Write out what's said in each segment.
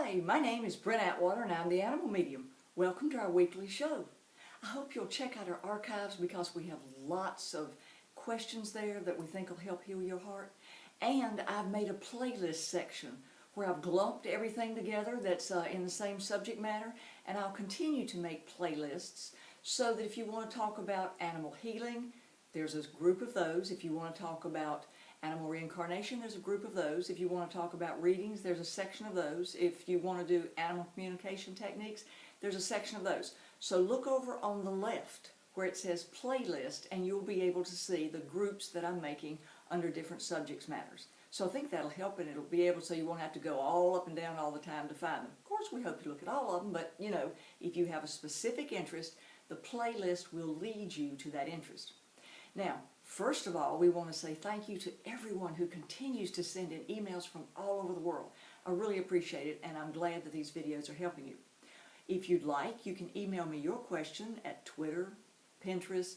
Hi, my name is Brent Atwater and I'm the Animal Medium. Welcome to our weekly show. I hope you'll check out our archives because we have lots of questions there that we think will help heal your heart. And I've made a playlist section where I've lumped everything together that's in the same subject matter, and I'll continue to make playlists so that if you want to talk about animal healing, there's a group of those. If you want to talk about animal reincarnation, there's a group of those. If you want to talk about readings, there's a section of those. If you want to do animal communication techniques, there's a section of those. So look over on the left where it says playlist, and you'll be able to see the groups that I'm making under different subjects matters. So I think that'll help, and it'll be able so you won't have to go all up and down all the time to find them. Of course, we hope you look at all of them, but you know, if you have a specific interest, the playlist will lead you to that interest. Now, first of all, we want to say thank you to everyone who continues to send in emails from all over the world. I really appreciate it, and I'm glad that these videos are helping you. If you'd like, you can email me your question at Twitter, Pinterest,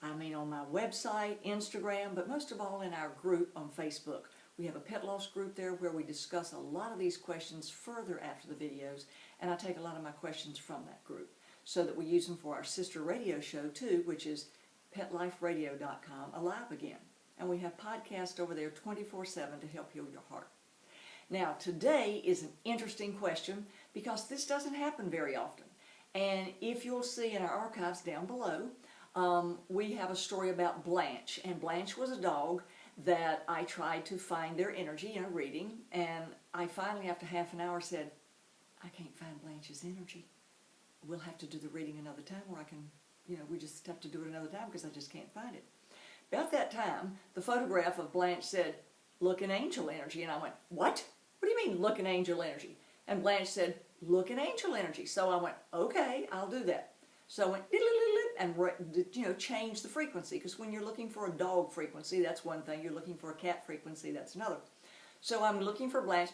on my website, Instagram, but most of all in our group on Facebook. We have a pet loss group there where we discuss a lot of these questions further after the videos, and I take a lot of my questions from that group so that we use them for our sister radio show too, which is PetLifeRadio.com, alive again. And we have podcasts over there 24/7 to help heal your heart. Now, today is an interesting question because this doesn't happen very often. And if you'll see in our archives down below, we have a story about Blanche. And Blanche was a dog that I tried to find their energy in a reading. And I finally, after half an hour, said, I can't find Blanche's energy. We'll have to do the reading another time, or I can, we just have to do it another time because I just can't find it. About that time, the photograph of Blanche said, look in angel energy. And I went, what? What do you mean, look in angel energy? And Blanche said, look in angel energy. So I went, okay, I'll do that. So I went, and change the frequency, because when you're looking for a dog frequency, that's one thing. You're looking for a cat frequency, that's another. So I'm looking for Blanche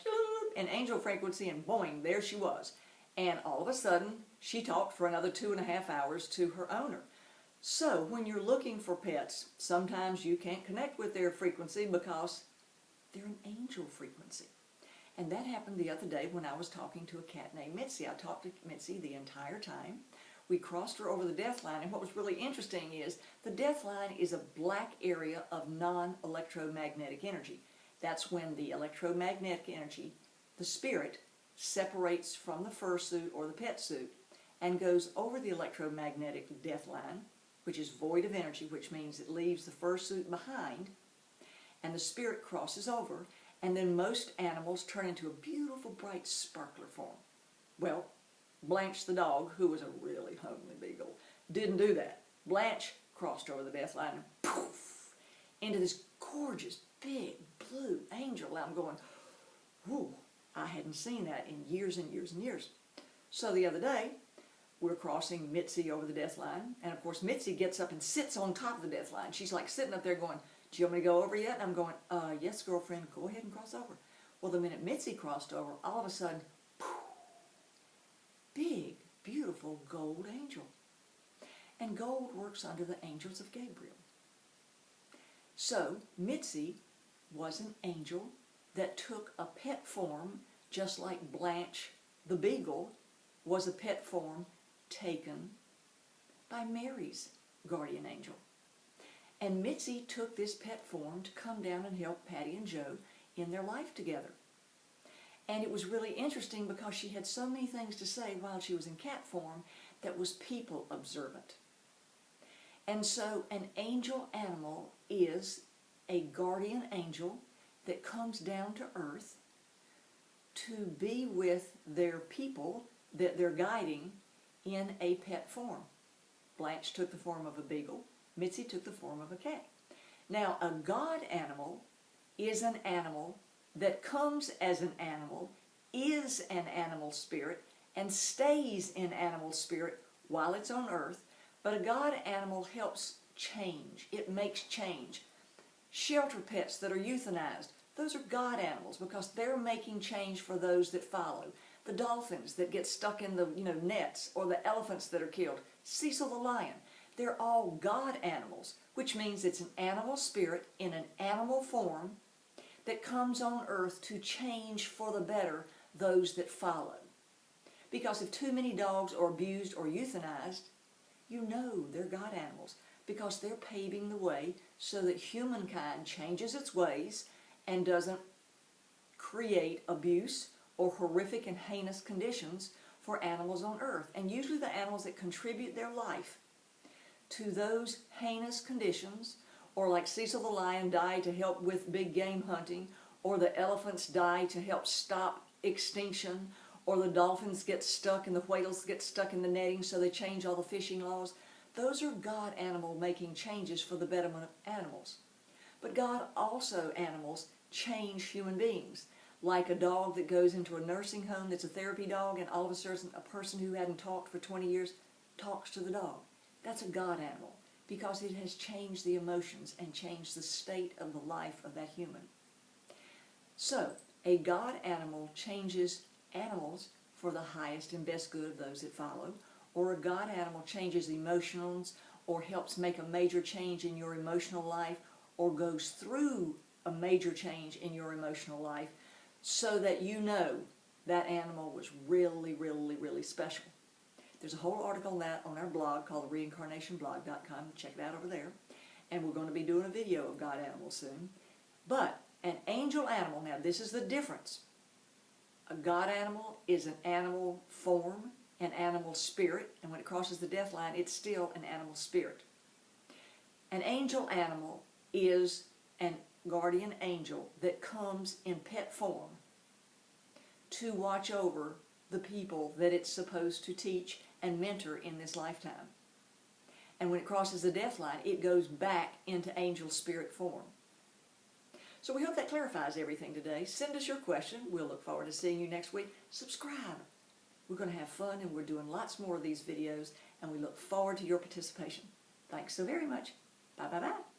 and angel frequency, and boing, there she was. And all of a sudden, she talked for another 2.5 hours to her owner. So when you're looking for pets, sometimes you can't connect with their frequency because they're an angel frequency. And that happened the other day when I was talking to a cat named Mitzi. I talked to Mitzi the entire time. We crossed her over the death line, and what was really interesting is the death line is a black area of non-electromagnetic energy. That's when the electromagnetic energy, the spirit, separates from the fursuit or the pet suit and goes over the electromagnetic death line, which is void of energy, which means it leaves the fursuit behind, and the spirit crosses over, and then most animals turn into a beautiful bright sparkler form. Well, Blanche the dog, who was a really homely beagle, didn't do that. Blanche crossed over the death line and poof, into this gorgeous big blue angel. I'm going, whoo, I hadn't seen that in years and years and years. So the other day, we're crossing Mitzi over the death line, and of course Mitzi gets up and sits on top of the death line. She's like sitting up there going, do you want me to go over yet? And I'm going, yes, girlfriend, go ahead and cross over. Well, the minute Mitzi crossed over, all of a sudden, poof, big, beautiful gold angel. And gold works under the angels of Gabriel. So Mitzi was an angel that took a pet form, just like Blanche the beagle was a pet form taken by Mary's guardian angel. And Mitzi took this pet form to come down and help Patty and Joe in their life together. And it was really interesting because she had so many things to say while she was in cat form that was people observant. And so an angel animal is a guardian angel that comes down to earth to be with their people that they're guiding in a pet form. Blanche took the form of a beagle. Mitzi took the form of a cat. Now, a god animal is an animal that comes as an animal, is an animal spirit, and stays in animal spirit while it's on earth. But a god animal helps change. It makes change. Shelter pets that are euthanized, those are god animals because they're making change for those that follow. The dolphins that get stuck in the nets, or the elephants that are killed, Cecil the lion, they're all god animals, which means it's an animal spirit in an animal form that comes on earth to change for the better those that follow. Because if too many dogs are abused or euthanized, you know they're God animals, because they're paving the way so that humankind changes its ways and doesn't create abuse or horrific and heinous conditions for animals on earth. And usually the animals that contribute their life to those heinous conditions, or like Cecil the lion died to help with big game hunting, or the elephants die to help stop extinction, or the dolphins get stuck and the whales get stuck in the netting so they change all the fishing laws. Those are God animal making changes for the betterment of animals. But God also animals change human beings. Like a dog that goes into a nursing home that's a therapy dog, and all of a sudden a person who hadn't talked for 20 years talks to the dog. That's a God animal, because it has changed the emotions and changed the state of the life of that human. So, a God animal changes animals for the highest and best good of those that follow, or a God animal changes emotions or helps make a major change in your emotional life, or goes through a major change in your emotional life so that you know that animal was really, really, really special. There's a whole article on that on our blog called reincarnationblog.com. Check it out over there. And we're going to be doing a video of God animals soon. But an angel animal, now this is the difference. A God animal is an animal form, an animal spirit, and when it crosses the death line, it's still an animal spirit. An angel animal is an guardian angel that comes in pet form to watch over the people that it's supposed to teach and mentor in this lifetime. And when it crosses the death line, it goes back into angel spirit form. So we hope that clarifies everything today. Send us your question. We'll look forward to seeing you next week. Subscribe. We're going to have fun, and we're doing lots more of these videos, and we look forward to your participation. Thanks so very much. Bye-bye-bye.